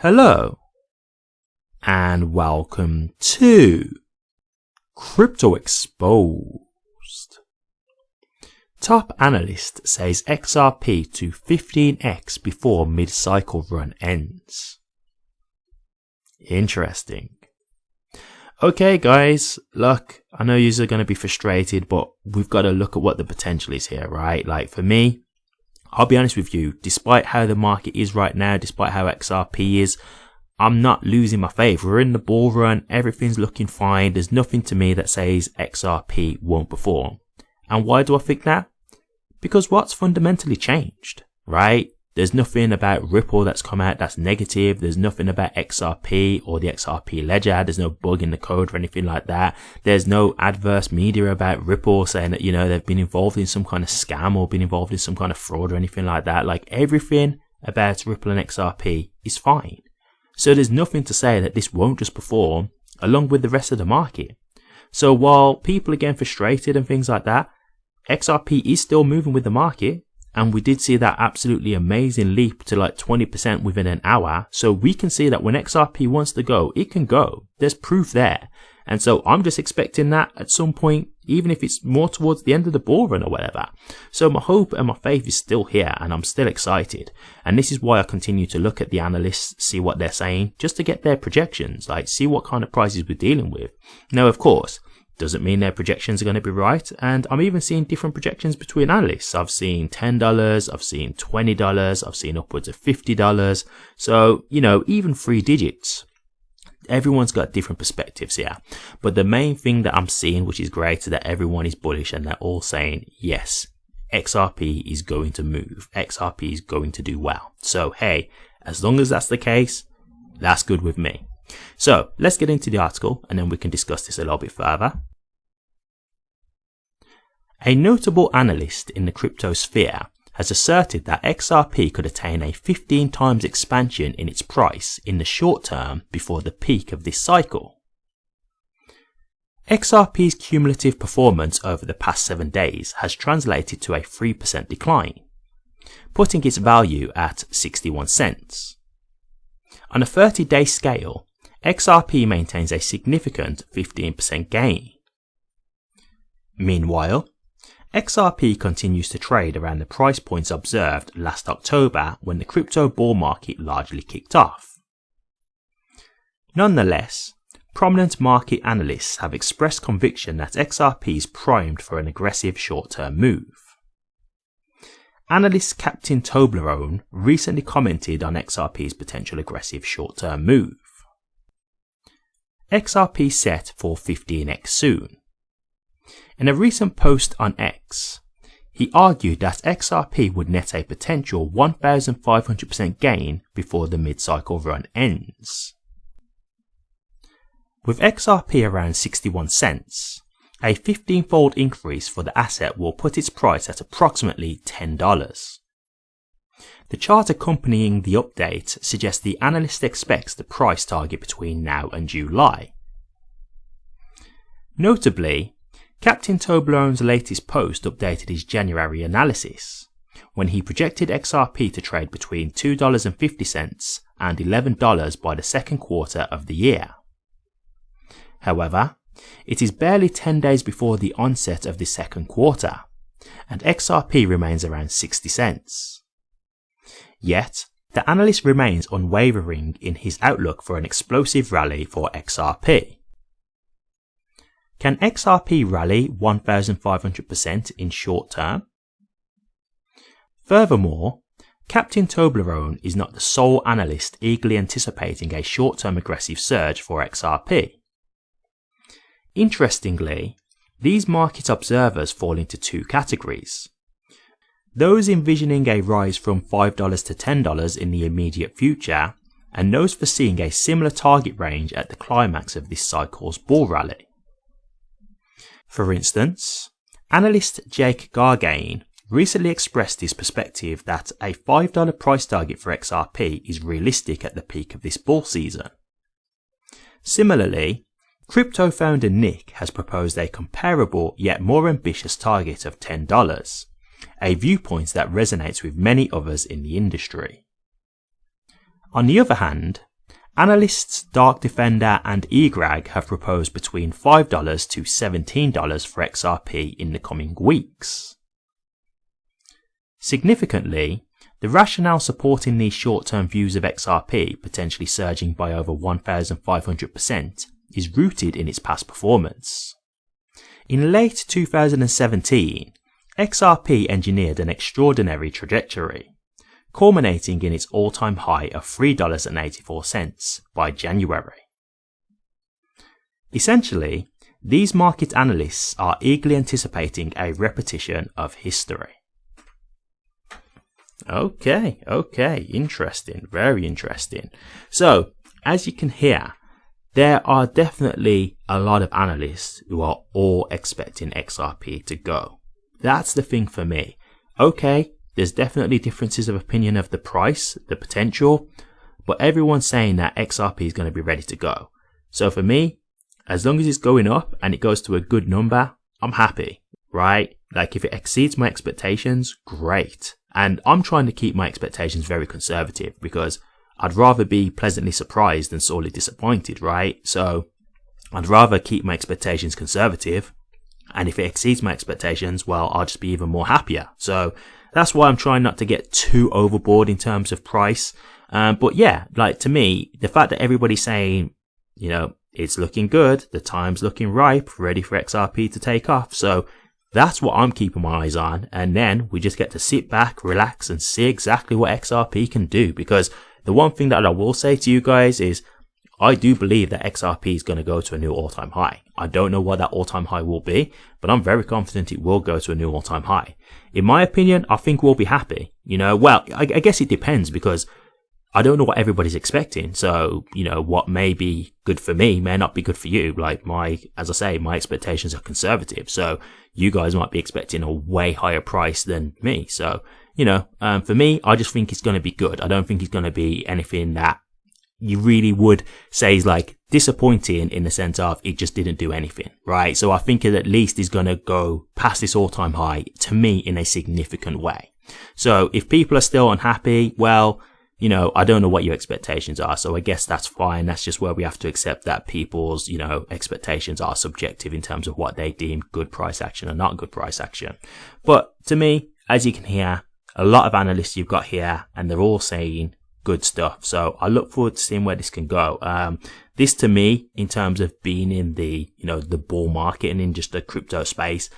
Hello and welcome to Crypto Exposed. Top analyst says XRP to 15x before mid-cycle run ends. Interesting. Okay guys, look, I know you are going to be frustrated, but we've got to look at what the potential is here, right? Like for me, I'll be honest with you, despite how the market is right now, despite how XRP is, I'm not losing my faith. We're in the bull run, everything's looking fine. There's nothing to me that says XRP won't perform. And why do I think that? Because what's fundamentally changed, right? There's nothing about Ripple that's come out that's negative. There's nothing about XRP or the XRP ledger. There's no bug in the code or anything like that. There's no adverse media about Ripple saying that, they've been involved in some kind of scam or been involved in some kind of fraud or anything like that. Like everything about Ripple and XRP is fine. So there's nothing to say that this won't just perform along with the rest of the market. So while people are getting frustrated and things like that, XRP is still moving with the market. And we did see that absolutely amazing leap to like 20% within an hour. So we can see that when XRP wants to go, it can go. There's proof there. And so I'm just expecting that at some point, even if it's more towards the end of the bull run or whatever. So my hope and my faith is still here and I'm still excited. And this is why I continue to look at the analysts, see what they're saying, just to get their projections, like see what kind of prices we're dealing with. Now, of course, doesn't mean their projections are going to be right, and I'm even seeing different projections between analysts. I've seen $10, I've seen $20, I've seen upwards of $50. So, even 3 digits. Everyone's got different perspectives here. But the main thing that I'm seeing, which is great, is that everyone is bullish and they're all saying, yes, XRP is going to move. XRP is going to do well. So, hey, as long as that's the case, that's good with me. So let's get into the article and then we can discuss this a little bit further. A notable analyst in the crypto sphere has asserted that XRP could attain a 15 times expansion in its price in the short term before the peak of this cycle. XRP's cumulative performance over the past 7 days has translated to a 3% decline, putting its value at 61 cents. On a 30-day scale, XRP maintains a significant 15% gain. Meanwhile, XRP continues to trade around the price points observed last October when the crypto bull market largely kicked off. Nonetheless, prominent market analysts have expressed conviction that XRP is primed for an aggressive short-term move. Analyst Captain Toblerone recently commented on XRP's potential aggressive short-term move. XRP set for 15x soon. In a recent post on X, he argued that XRP would net a potential 1,500% gain before the mid-cycle run ends. With XRP around 61 cents, a 15-fold increase for the asset will put its price at approximately $10. The chart accompanying the update suggests the analyst expects the price target between now and July. Notably, Captain Toblerone's latest post updated his January analysis, when he projected XRP to trade between $2.50 and $11 by the second quarter of the year. However, it is barely 10 days before the onset of the second quarter, and XRP remains around 60 cents. Yet, the analyst remains unwavering in his outlook for an explosive rally for XRP. Can XRP rally 1,500% in short term? Furthermore, Captain Toblerone is not the sole analyst eagerly anticipating a short-term aggressive surge for XRP. Interestingly, these market observers fall into 2 categories. Those envisioning a rise from $5 to $10 in the immediate future, and those foreseeing a similar target range at the climax of this cycle's bull rally. For instance, analyst Jake Garlinghouse recently expressed his perspective that a $5 price target for XRP is realistic at the peak of this bull season. Similarly, crypto founder Nick has proposed a comparable yet more ambitious target of $10, a viewpoint that resonates with many others in the industry. On the other hand, Analysts Dark Defender and eGrag have proposed between $5 to $17 for XRP in the coming weeks. Significantly, the rationale supporting these short-term views of XRP potentially surging by over 1,500% is rooted in its past performance. In late 2017, XRP engineered an extraordinary trajectory, culminating in its all-time high of $3.84 by January. Essentially, these market analysts are eagerly anticipating a repetition of history. Okay, interesting, very interesting. So, as you can hear, there are definitely a lot of analysts who are all expecting XRP to go. That's the thing for me. Okay, there's definitely differences of opinion of the price, the potential, but everyone's saying that XRP is going to be ready to go. So for me, as long as it's going up and it goes to a good number, I'm happy, right? Like if it exceeds my expectations, great. And I'm trying to keep my expectations very conservative because I'd rather be pleasantly surprised than sorely disappointed, right? So I'd rather keep my expectations conservative. And if it exceeds my expectations, well, I'll just be even more happier. So that's why I'm trying not to get too overboard in terms of price. But yeah, like to me, the fact that everybody's saying, you know, it's looking good, the time's looking ripe, ready for XRP to take off. So that's what I'm keeping my eyes on. And then we just get to sit back, relax and see exactly what XRP can do. Because the one thing that I will say to you guys is I do believe that XRP is going to go to a new all-time high. I don't know what that all-time high will be, but I'm very confident it will go to a new all-time high. In my opinion, I think we'll be happy. You know, well, I guess it depends because I don't know what everybody's expecting. So, you know, what may be good for me may not be good for you. Like as I say, my expectations are conservative. So you guys might be expecting a way higher price than me. So, you know, for me, I just think it's going to be good. I don't think it's going to be anything that you really would say is like disappointing in the sense of it just didn't do anything, right? So I think it at least is going to go past this all-time high to me in a significant way. So if people are still unhappy, well, you know, I don't know what your expectations are. So I guess that's fine. That's just where we have to accept that people's, you know, expectations are subjective in terms of what they deem good price action or not good price action. But to me, as you can hear, a lot of analysts you've got here and they're all saying good stuff. So I look forward to seeing where this can go. This to me, in terms of being in the, you know, the bull market and in just the crypto space,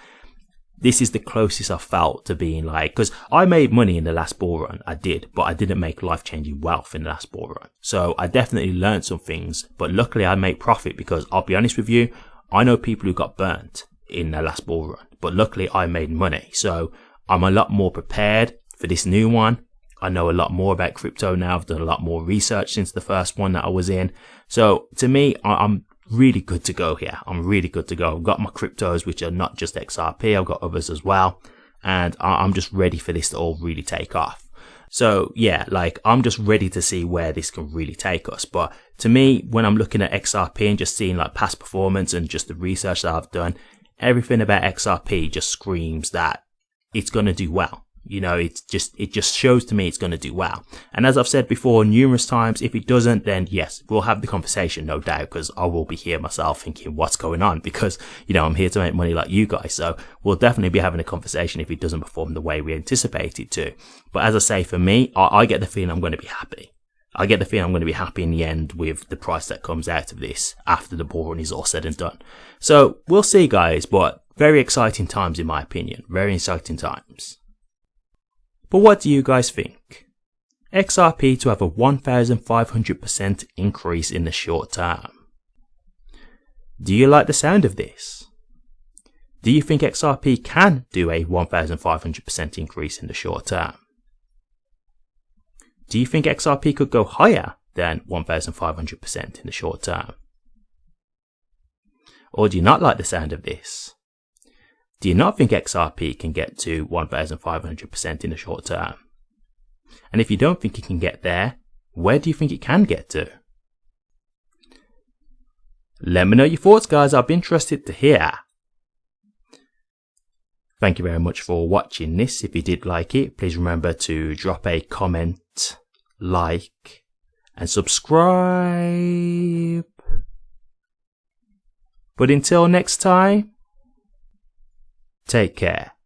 this is the closest I've felt to being like, because I made money in the last bull run. I did, but I didn't make life-changing wealth in the last bull run. So I definitely learned some things, but luckily I made profit because I'll be honest with you, I know people who got burnt in the last bull run, but luckily I made money. So I'm a lot more prepared for this new one. I know a lot more about crypto now. I've done a lot more research since the first one that I was in. So to me, I'm really good to go here. I'm really good to go. I've got my cryptos, which are not just XRP. I've got others as well. And I'm just ready for this to all really take off. So yeah, like I'm just ready to see where this can really take us. But to me, when I'm looking at XRP and just seeing like past performance and just the research that I've done, everything about XRP just screams that it's going to do well. You know, it just shows to me it's going to do well. And as I've said before numerous times, if it doesn't, then yes, we'll have the conversation, no doubt, because I will be here myself thinking what's going on because, you know, I'm here to make money like you guys. So we'll definitely be having a conversation if it doesn't perform the way we anticipate it to. But as I say, for me, I get the feeling I'm going to be happy. I get the feeling I'm going to be happy in the end with the price that comes out of this after the bull run is all said and done. So we'll see, guys, but very exciting times in my opinion. Very exciting times. But what do you guys think? XRP to have a 1,500% increase in the short term. Do you like the sound of this? Do you think XRP can do a 1,500% increase in the short term? Do you think XRP could go higher than 1,500% in the short term? Or do you not like the sound of this? Do you not think XRP can get to 1,500% in the short term? And if you don't think it can get there, where do you think it can get to? Let me know your thoughts, guys. I'll be interested to hear. Thank you very much for watching this. If you did like it, please remember to drop a comment, like, and subscribe. But until next time, take care.